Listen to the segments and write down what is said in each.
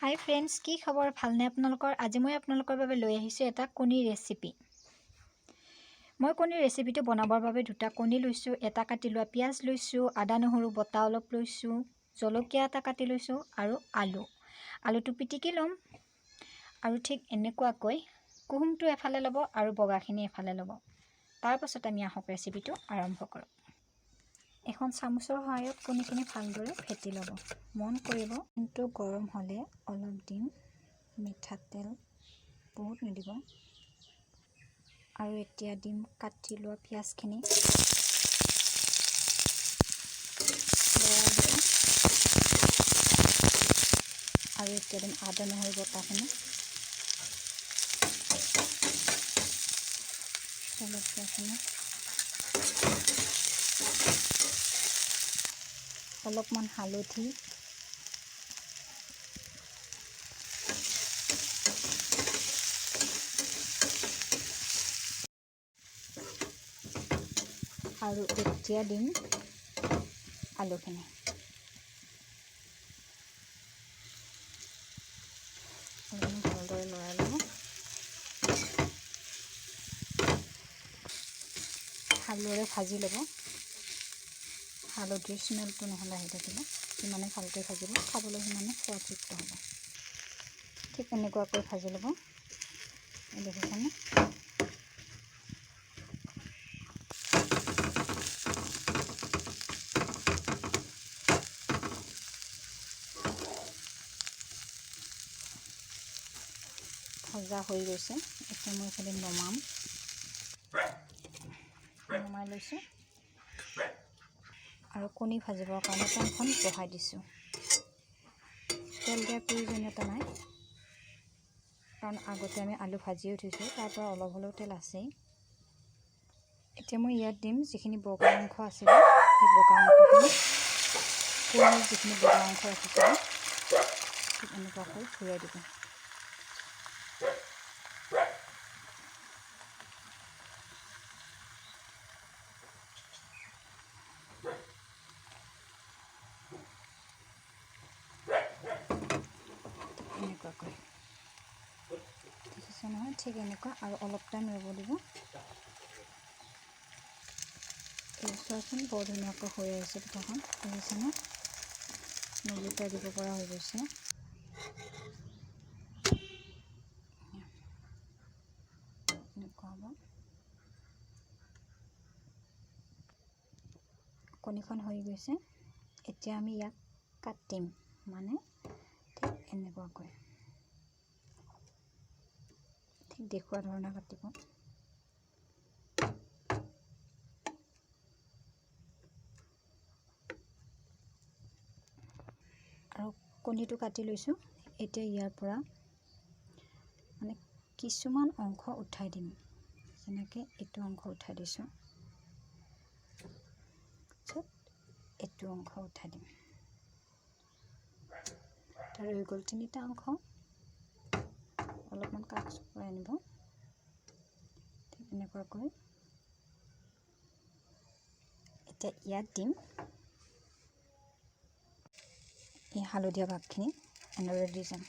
হাই friends, কি খবৰ? ভালনে আপোনালোকৰ? আজি মই আপোনালোকৰ বাবে লৈ আহিছোঁ এটা কণীৰ ৰেচিপি। মই কণীৰ ৰেচিপিটো বনাবৰ বাবে দুটা কণী লৈছোঁ, এটা কাটি লোৱা পিঁয়াজ লৈছোঁ, আদা নহৰু বটা অলপ লৈছোঁ, জলকীয়া এটা কাটি লৈছোঁ আৰু আলুটো পিটিকি ল'ম। আৰু ঠিক এনেকুৱাকৈ কুহুমটো এফালে ল'ব আৰু বগাখিনি এফালে ল'ব। তাৰপাছত আমি আহক ৰেচিপিটো আৰম্ভ কৰোঁ। এখন চামুচৰ সহায়ত কণীখিনি ভালদৰে ফেটি ল'ব। মন কৰিব, কিন্তু গৰম হ'লে অলপ দিম মিঠাতেল, বহুত নিদিব। আৰু এতিয়া দিম কাটি লোৱা পিঁয়াজখিনি, আৰু এতিয়া দিম আদা নহৰু বটাখিনি, জলকীয়াখিনি, অলপমান হালধি, আৰু এতিয়া দিম আলুখিনি। ভালদৰে লৰাই ল'ব। ভালদৰে ভাজি ল'ব। হালধিৰ স্মেলটো নহ'লে আহি থাকিব, যিমানে ভালকৈ ভাজিব খাবলৈ সিমানে সোৱাদযুক্ত হ'ব। ঠিক এনেকুৱাকৈ ভাজি ল'ব। দেখিছেনে? ভজা হৈ গৈছে। এতিয়া মই এইফালে নমাই লৈছোঁ আৰু কণী ভাজিবৰ কাৰণে পেনখন বহাই দিছোঁ। তেল দিয়াৰ প্ৰয়োজনীয়তা নাই, কাৰণ আগতে আমি আলু ভাজিও থৈছোঁ, তাৰ পৰা অলপ হ'লেও তেল আছেই। এতিয়া মই ইয়াত দিম যিখিনি বগা অংশ আছিলে, সেই বগা অংশখিনি, কণীৰ যিখিনি বগা অংশ ৰাখিছিলোঁ, ঠিক এনেকুৱাকৈ ঘূৰাই দিব। এনেকুৱাকৈ দেখিছে নহয়? ঠিক এনেকুৱা, আৰু অলপ টাইম ৰ'ব দিব। এই চোৱাচোন, বৰ ধুনীয়াকৈ হৈ আহিছে পিঠাখন, দেখিছেনে? নলিতাই দিব পৰা হৈ গৈছে। এনেকুৱা হ'ব। কণীখন হৈ গৈছে। এতিয়া আমি ইয়াক কাটিম, মানে ঠিক এনেকুৱাকৈ, ঠিক দেখুওৱা ধৰণে কাটিব। আৰু কণীটো কাটি লৈছোঁ। এতিয়া ইয়াৰ পৰা মানে কিছুমান অংশ উঠাই দিম, যেনেকৈ এইটো অংশ উঠাই দিছোঁ, এইটো অংশ উঠাই দিম। তাৰ হৈ গ'ল তিনিটা অংশ। অলপমান কাষ চপাই আনিব, ঠিক এনেকুৱাকৈ। এতিয়া ইয়াত দিম এই হালধীয়া ভাগখিনি, এনেদৰে দি যাম।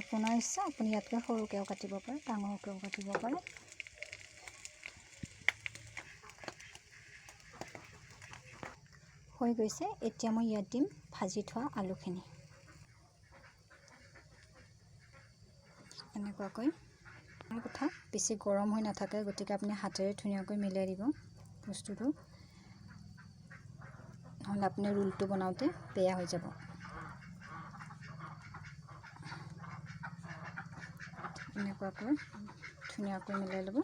আপোনাৰ ইচ্ছা, আপুনি ইয়াতকৈ সৰুকৈও কাটিব পাৰে, ডাঙৰকৈও কাটিব পাৰে। হৈ গৈছে। এতিয়া মই ইয়াত দিম ভাজি থোৱা আলুখিনি, এনেকুৱাকৈ। কথা, বেছি গৰম হৈ নাথাকে, গতিকে আপুনি হাতেৰে ধুনীয়াকৈ মিলাই দিব বস্তুটো, নহ'লে আপুনি ৰোলটো বনাওঁতে বেয়া হৈ যাব। এনেকুৱাকৈ ধুনীয়াকৈ মিলাই ল'ব।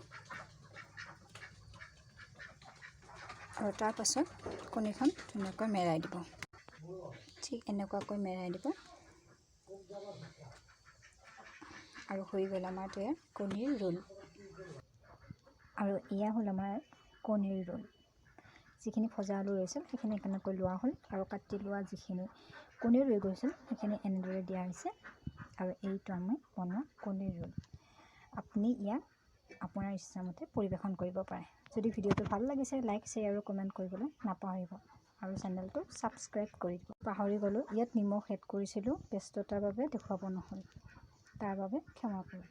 আৰু তাৰ পাছত কণীখন ধুনীয়াকৈ মেৰাই দিব। ঠিক এনেকুৱাকৈ মেৰাই দিব। আৰু হৈ গ'ল আমাৰ তৈয়াৰ কণীৰ ৰোল। আৰু এয়া হ'ল আমাৰ কণীৰ ৰোল। যিখিনি ভজা আলু ৰৈছিল সেইখিনি কেনেকৈ লোৱা হ'ল, আৰু কাটি লোৱা যিখিনি কণী ৰৈ গৈছিল সেইখিনি এনেদৰে দিয়া হৈছে। আৰু এইটো আমি বনোৱা কণীৰ ৰোল। আপুনি ইয়াক আপোনাৰ ইচ্ছামতে পৰিৱেশন কৰিব পাৰে। যদি ভিডিঅ'টো ভাল লাগিছে লাইক শ্বেয়াৰ আৰু কমেণ্ট কৰিবলৈ নাপাহৰিব আৰু চেনেলটো ছাবস্ক্ৰাইব কৰি দিব। পাহৰি গ'লোঁ, ইয়াত নিমখ এড কৰিছিলোঁ, ব্যস্ততাৰ বাবে দেখুৱাব নহ'ল, তাৰ বাবে ক্ষমা কৰিব।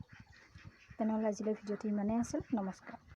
তেনেহ'লে আজিলৈ ভিডিঅ'টো ইমানেই আছিল। নমস্কাৰ।